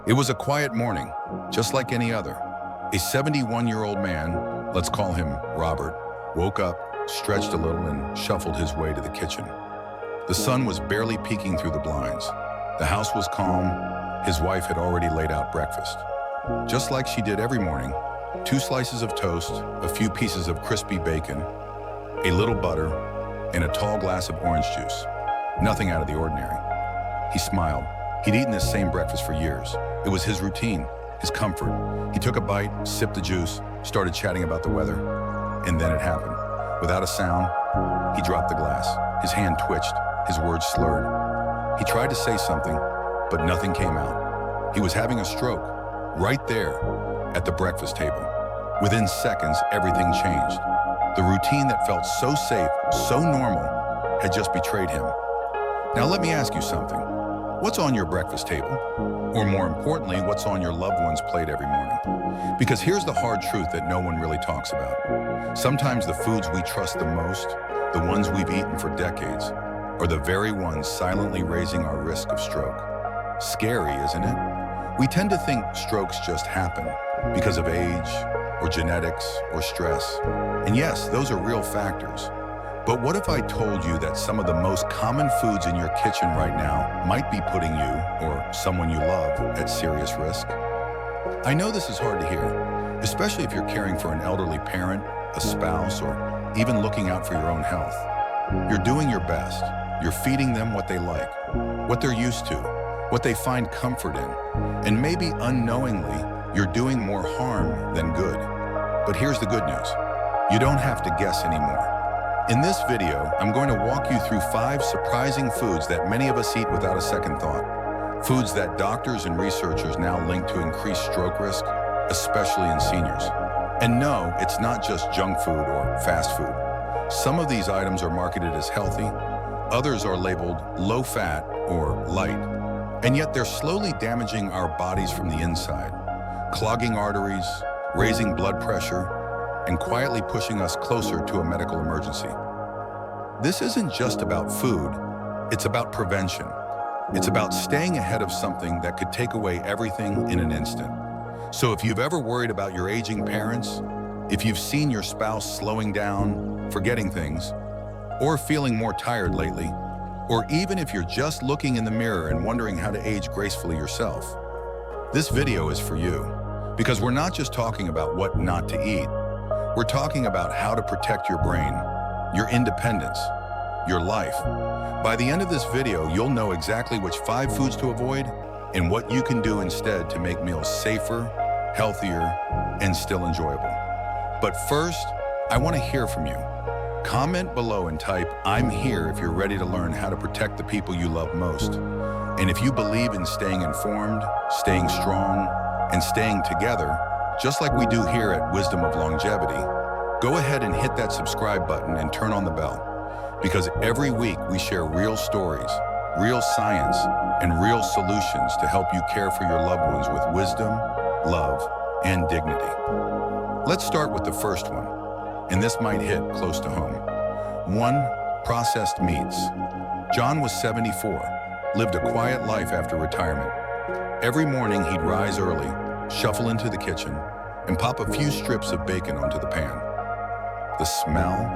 It was a quiet morning, just like any other. A 71-year-old man, let's call him Robert, woke up, stretched a little, and shuffled his way to the kitchen. The sun was barely peeking through the blinds. The house was calm. His wife had already laid out breakfast. Just like she did every morning, 2 slices of toast, a few pieces of crispy bacon, a little butter, and a tall glass of orange juice. Nothing out of the ordinary. He smiled. He'd eaten this same breakfast for years. It was his routine, his comfort. He took a bite, sipped the juice, started chatting about the weather, and then it happened. Without a sound, he dropped the glass. His hand twitched, his words slurred. He tried to say something, but nothing came out. He was having a stroke, right there, at the breakfast table. Within seconds, everything changed. The routine that felt so safe, so normal, had just betrayed him. Now let me ask you something. What's on your breakfast table? Or more importantly, what's on your loved one's plate every morning? Because here's the hard truth that no one really talks about. Sometimes the foods we trust the most, the ones we've eaten for decades, are the very ones silently raising our risk of stroke. Scary, isn't it? We tend to think strokes just happen because of age, or genetics, or stress. And yes, those are real factors. But what if I told you that some of the most common foods in your kitchen right now might be putting you, or someone you love, at serious risk? I know this is hard to hear, especially if you're caring for an elderly parent, a spouse, or even looking out for your own health. You're doing your best. You're feeding them what they like, what they're used to, what they find comfort in, and maybe unknowingly, you're doing more harm than good. But here's the good news. You don't have to guess anymore. In this video, I'm going to walk you through 5 surprising foods that many of us eat without a second thought. Foods that doctors and researchers now link to increased stroke risk, especially in seniors. And no, it's not just junk food or fast food. Some of these items are marketed as healthy, others are labeled low-fat or light, and yet they're slowly damaging our bodies from the inside, clogging arteries, raising blood pressure, and quietly pushing us closer to a medical emergency. This isn't just about food, it's about prevention. It's about staying ahead of something that could take away everything in an instant. So if you've ever worried about your aging parents, if you've seen your spouse slowing down, forgetting things, or feeling more tired lately, or even if you're just looking in the mirror and wondering how to age gracefully yourself, this video is for you. Because we're not just talking about what not to eat, we're talking about how to protect your brain, your independence, your life. By the end of this video, you'll know exactly which 5 foods to avoid and what you can do instead to make meals safer, healthier, and still enjoyable. But first, I want to hear from you. Comment below and type, "I'm here" if you're ready to learn how to protect the people you love most. And if you believe in staying informed, staying strong, and staying together, just like we do here at Wisdom of Longevity, go ahead and hit that subscribe button and turn on the bell. Because every week we share real stories, real science, and real solutions to help you care for your loved ones with wisdom, love, and dignity. Let's start with the first one, and this might hit close to home. 1. Processed meats. John was 74, lived a quiet life after retirement. Every morning he'd rise early, shuffle into the kitchen, and pop a few strips of bacon onto the pan. The smell,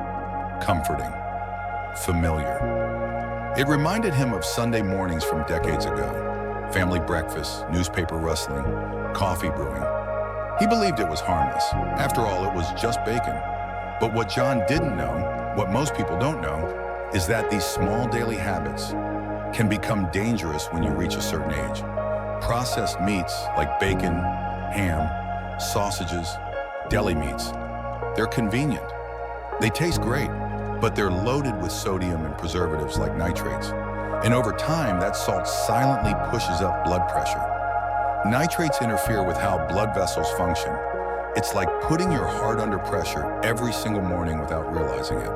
comforting, familiar. It reminded him of Sunday mornings from decades ago. Family breakfasts, newspaper rustling, coffee brewing. He believed it was harmless. After all, it was just bacon. But what John didn't know, what most people don't know, is that these small daily habits can become dangerous when you reach a certain age. Processed meats like bacon, ham, sausages, deli meats, they're convenient. They taste great, but they're loaded with sodium and preservatives like nitrates. And over time, that salt silently pushes up blood pressure. Nitrates interfere with how blood vessels function. It's like putting your heart under pressure every single morning without realizing it.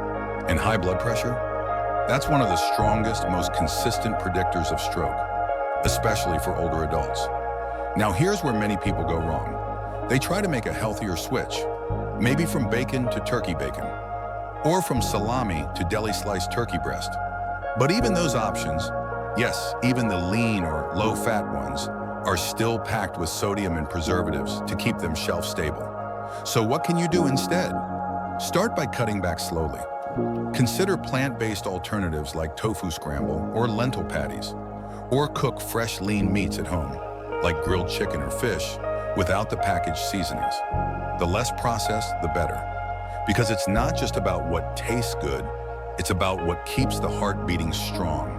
And high blood pressure? That's one of the strongest, most consistent predictors of stroke, especially for older adults. Now here's where many people go wrong. They try to make a healthier switch, maybe from bacon to turkey bacon, or from salami to deli-sliced turkey breast. But even those options, yes, even the lean or low-fat ones, are still packed with sodium and preservatives to keep them shelf stable. So what can you do instead? Start by cutting back slowly. Consider plant-based alternatives like tofu scramble or lentil patties, or cook fresh lean meats at home, like grilled chicken or fish, without the packaged seasonings. The less processed, the better. Because it's not just about what tastes good, it's about what keeps the heart beating strong.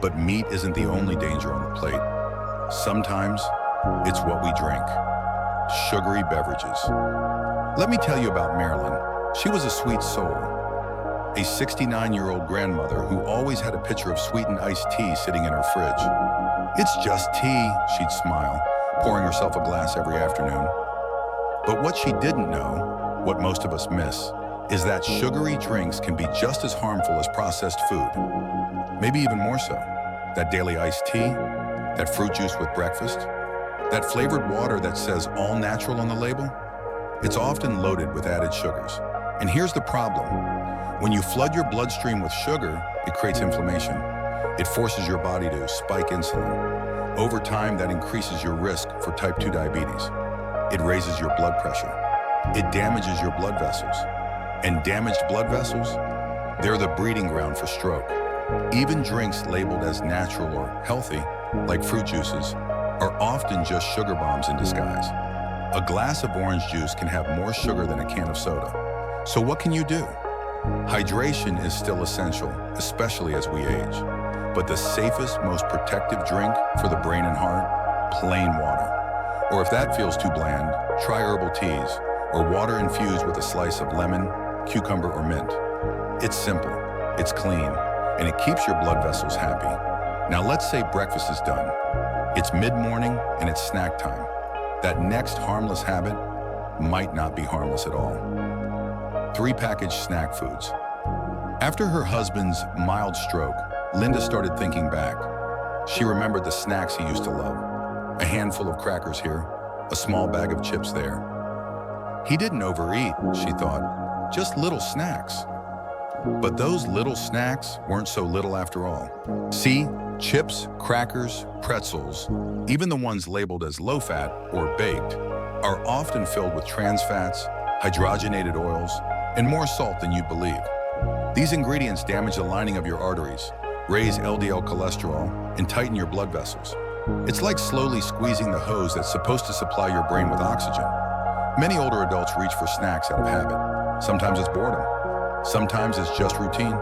But meat isn't the only danger on the plate. Sometimes, it's what we drink. Sugary beverages. Let me tell you about Marilyn. She was a sweet soul. A 69-year-old grandmother who always had a pitcher of sweetened iced tea sitting in her fridge. "It's just tea," she'd smile, pouring herself a glass every afternoon. But what she didn't know, what most of us miss, is that sugary drinks can be just as harmful as processed food. Maybe even more so. That daily iced tea, that fruit juice with breakfast, that flavored water that says all natural on the label, it's often loaded with added sugars. And here's the problem. When you flood your bloodstream with sugar, it creates inflammation. It forces your body to spike insulin. Over time, that increases your risk for type 2 diabetes. It raises your blood pressure. It damages your blood vessels. And damaged blood vessels, they're the breeding ground for stroke. Even drinks labeled as natural or healthy, like fruit juices, are often just sugar bombs in disguise. A glass of orange juice can have more sugar than a can of soda. So what can you do? Hydration is still essential, especially as we age. But the safest, most protective drink for the brain and heart? Plain water. Or if that feels too bland, try herbal teas or water infused with a slice of lemon, cucumber, or mint. It's simple, it's clean, and it keeps your blood vessels happy. Now let's say breakfast is done. It's mid-morning and it's snack time. That next harmless habit might not be harmless at all. 3 packaged snack foods. After her husband's mild stroke, Linda started thinking back. She remembered the snacks he used to love. A handful of crackers here, a small bag of chips there. He didn't overeat, she thought, just little snacks. But those little snacks weren't so little after all. See, chips, crackers, pretzels, even the ones labeled as low-fat or baked, are often filled with trans fats, hydrogenated oils, and more salt than you'd believe. These ingredients damage the lining of your arteries, raise LDL cholesterol, and tighten your blood vessels. It's like slowly squeezing the hose that's supposed to supply your brain with oxygen. Many older adults reach for snacks out of habit. Sometimes it's boredom. Sometimes it's just routine.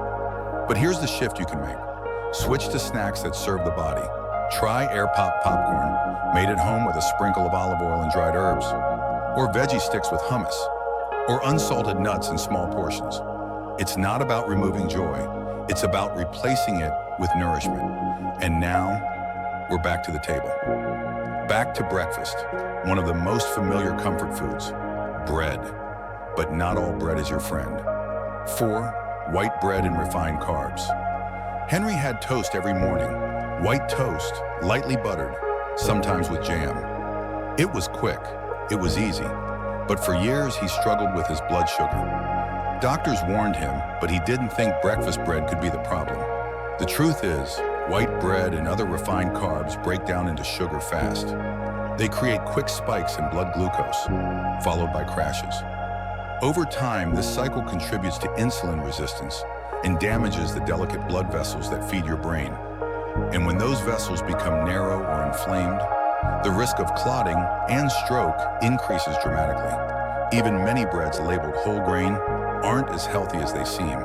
But here's the shift you can make. Switch to snacks that serve the body. Try air pop popcorn, made at home with a sprinkle of olive oil and dried herbs, or veggie sticks with hummus, or unsalted nuts in small portions. It's not about removing joy. It's about replacing it with nourishment. And now, we're back to the table. Back to breakfast, one of the most familiar comfort foods, bread. But not all bread is your friend. 4, white bread and refined carbs. Henry had toast every morning. White toast, lightly buttered, sometimes with jam. It was quick, it was easy, but for years he struggled with his blood sugar. Doctors warned him, but he didn't think breakfast bread could be the problem. The truth is, white bread and other refined carbs break down into sugar fast. They create quick spikes in blood glucose, followed by crashes. Over time, this cycle contributes to insulin resistance and damages the delicate blood vessels that feed your brain. And when those vessels become narrow or inflamed, the risk of clotting and stroke increases dramatically. Even many breads labeled whole grain aren't as healthy as they seem.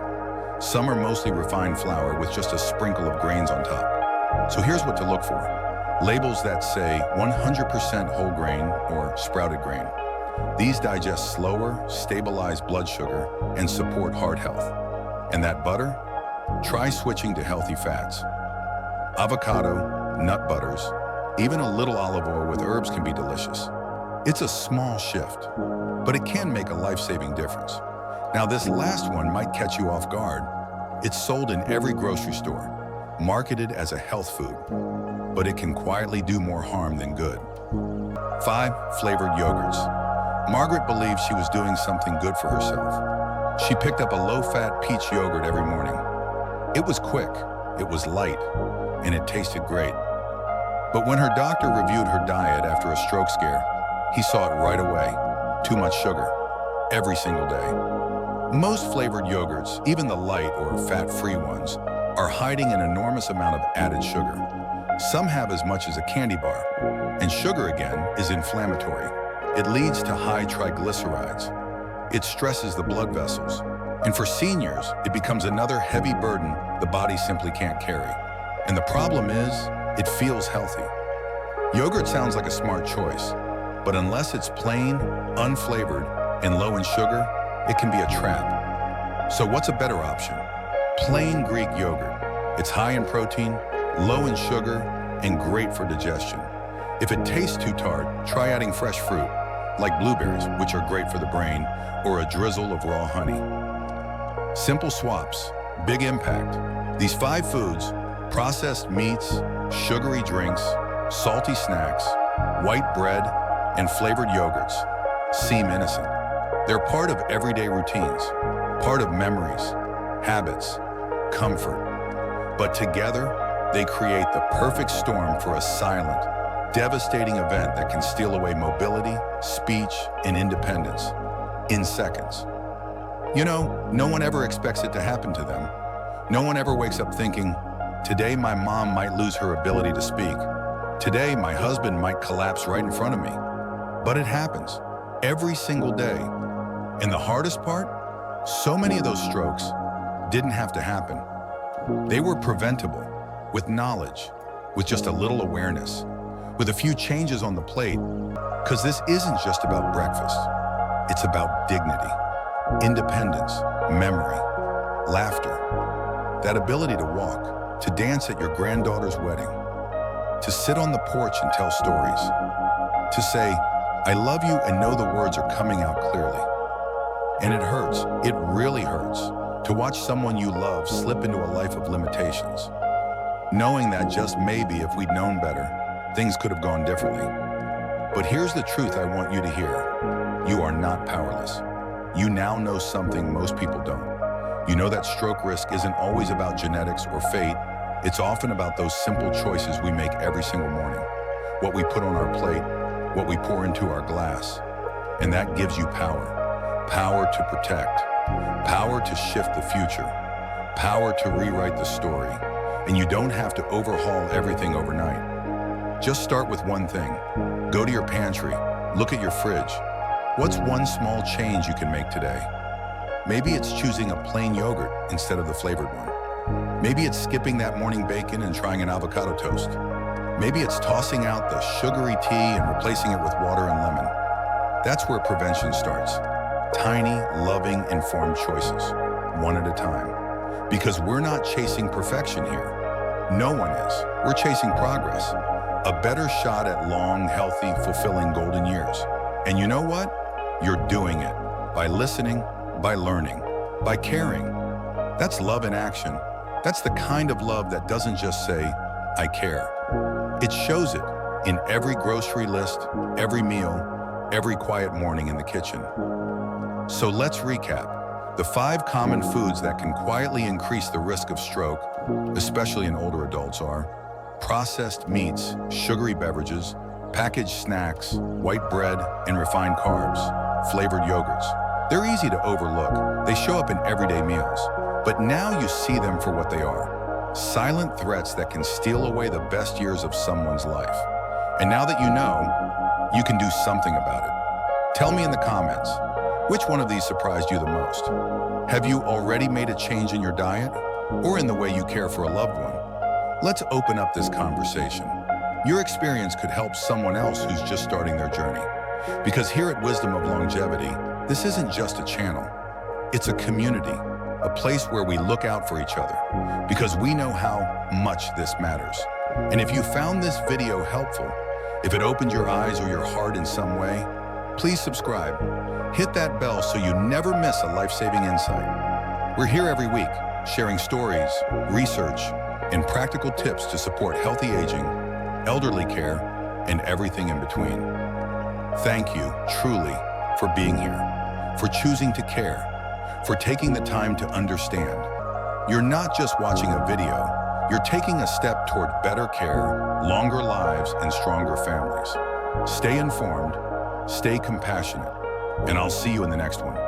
Some are mostly refined flour with just a sprinkle of grains on top. So here's what to look for. Labels that say 100% whole grain or sprouted grain. These digest slower, stabilize blood sugar, and support heart health. And that butter? Try switching to healthy fats. Avocado, nut butters, even a little olive oil with herbs can be delicious. It's a small shift, but it can make a life-saving difference. Now, this last one might catch you off guard. It's sold in every grocery store, marketed as a health food, but it can quietly do more harm than good. 5, flavored yogurts. Margaret believed she was doing something good for herself. She picked up a low-fat peach yogurt every morning. It was quick, it was light, and it tasted great. But when her doctor reviewed her diet after a stroke scare, he saw it right away. Too much sugar, every single day. Most flavored yogurts, even the light or fat-free ones, are hiding an enormous amount of added sugar. Some have as much as a candy bar. And sugar, again, is inflammatory. It leads to high triglycerides. It stresses the blood vessels. And for seniors, it becomes another heavy burden the body simply can't carry. And the problem is, it feels healthy. Yogurt sounds like a smart choice, but unless it's plain, unflavored, and low in sugar, it can be a trap. So what's a better option? Plain Greek yogurt. It's high in protein, low in sugar, and great for digestion. If it tastes too tart, try adding fresh fruit, like blueberries, which are great for the brain, or a drizzle of raw honey. Simple swaps, big impact. These 5 foods, processed meats, sugary drinks, salty snacks, white bread, and flavored yogurts, seem innocent. They're part of everyday routines, part of memories, habits, comfort. But together, they create the perfect storm for a silent, devastating event that can steal away mobility, speech, and independence in seconds. You know, no one ever expects it to happen to them. No one ever wakes up thinking, today my mom might lose her ability to speak. Today my husband might collapse right in front of me. But it happens every single day. And the hardest part, so many of those strokes didn't have to happen. They were preventable, with knowledge, with just a little awareness, with a few changes on the plate, because this isn't just about breakfast. It's about dignity, independence, memory, laughter, that ability to walk, to dance at your granddaughter's wedding, to sit on the porch and tell stories, to say, I love you and know the words are coming out clearly. And it hurts, it really hurts, to watch someone you love slip into a life of limitations, knowing that just maybe if we'd known better, things could have gone differently. But here's the truth I want you to hear. You are not powerless. You now know something most people don't. You know that stroke risk isn't always about genetics or fate. It's often about those simple choices we make every single morning. What we put on our plate, what we pour into our glass. And that gives you power. Power to protect. Power to shift the future. Power to rewrite the story. And you don't have to overhaul everything overnight. Just start with one thing. Go to your pantry. Look at your fridge. What's one small change you can make today? Maybe it's choosing a plain yogurt instead of the flavored one. Maybe it's skipping that morning bacon and trying an avocado toast. Maybe it's tossing out the sugary tea and replacing it with water and lemon. That's where prevention starts. Tiny, loving, informed choices, one at a time. Because we're not chasing perfection here. No one is. We're chasing progress. A better shot at long, healthy, fulfilling golden years. And you know what? You're doing it by listening, by learning, by caring. That's love in action. That's the kind of love that doesn't just say, I care. It shows it in every grocery list, every meal, every quiet morning in the kitchen. So let's recap. The 5 common foods that can quietly increase the risk of stroke, especially in older adults, are processed meats, sugary beverages, packaged snacks, white bread, and refined carbs, flavored yogurts. They're easy to overlook. They show up in everyday meals. But now you see them for what they are. Silent threats that can steal away the best years of someone's life. And now that you know, you can do something about it. Tell me in the comments, which one of these surprised you the most? Have you already made a change in your diet or in the way you care for a loved one? Let's open up this conversation. Your experience could help someone else who's just starting their journey. Because here at Wisdom of Longevity, this isn't just a channel. It's a community, a place where we look out for each other because we know how much this matters. And if you found this video helpful, if it opened your eyes or your heart in some way, please subscribe. Hit that bell so you never miss a life-saving insight. We're here every week, sharing stories, research, and practical tips to support healthy aging, elderly care, and everything in between. Thank you, truly, for being here, for choosing to care, for taking the time to understand. You're not just watching a video, You're taking a step toward better care, longer lives, and stronger families. Stay informed, stay compassionate, and I'll see you in the next one.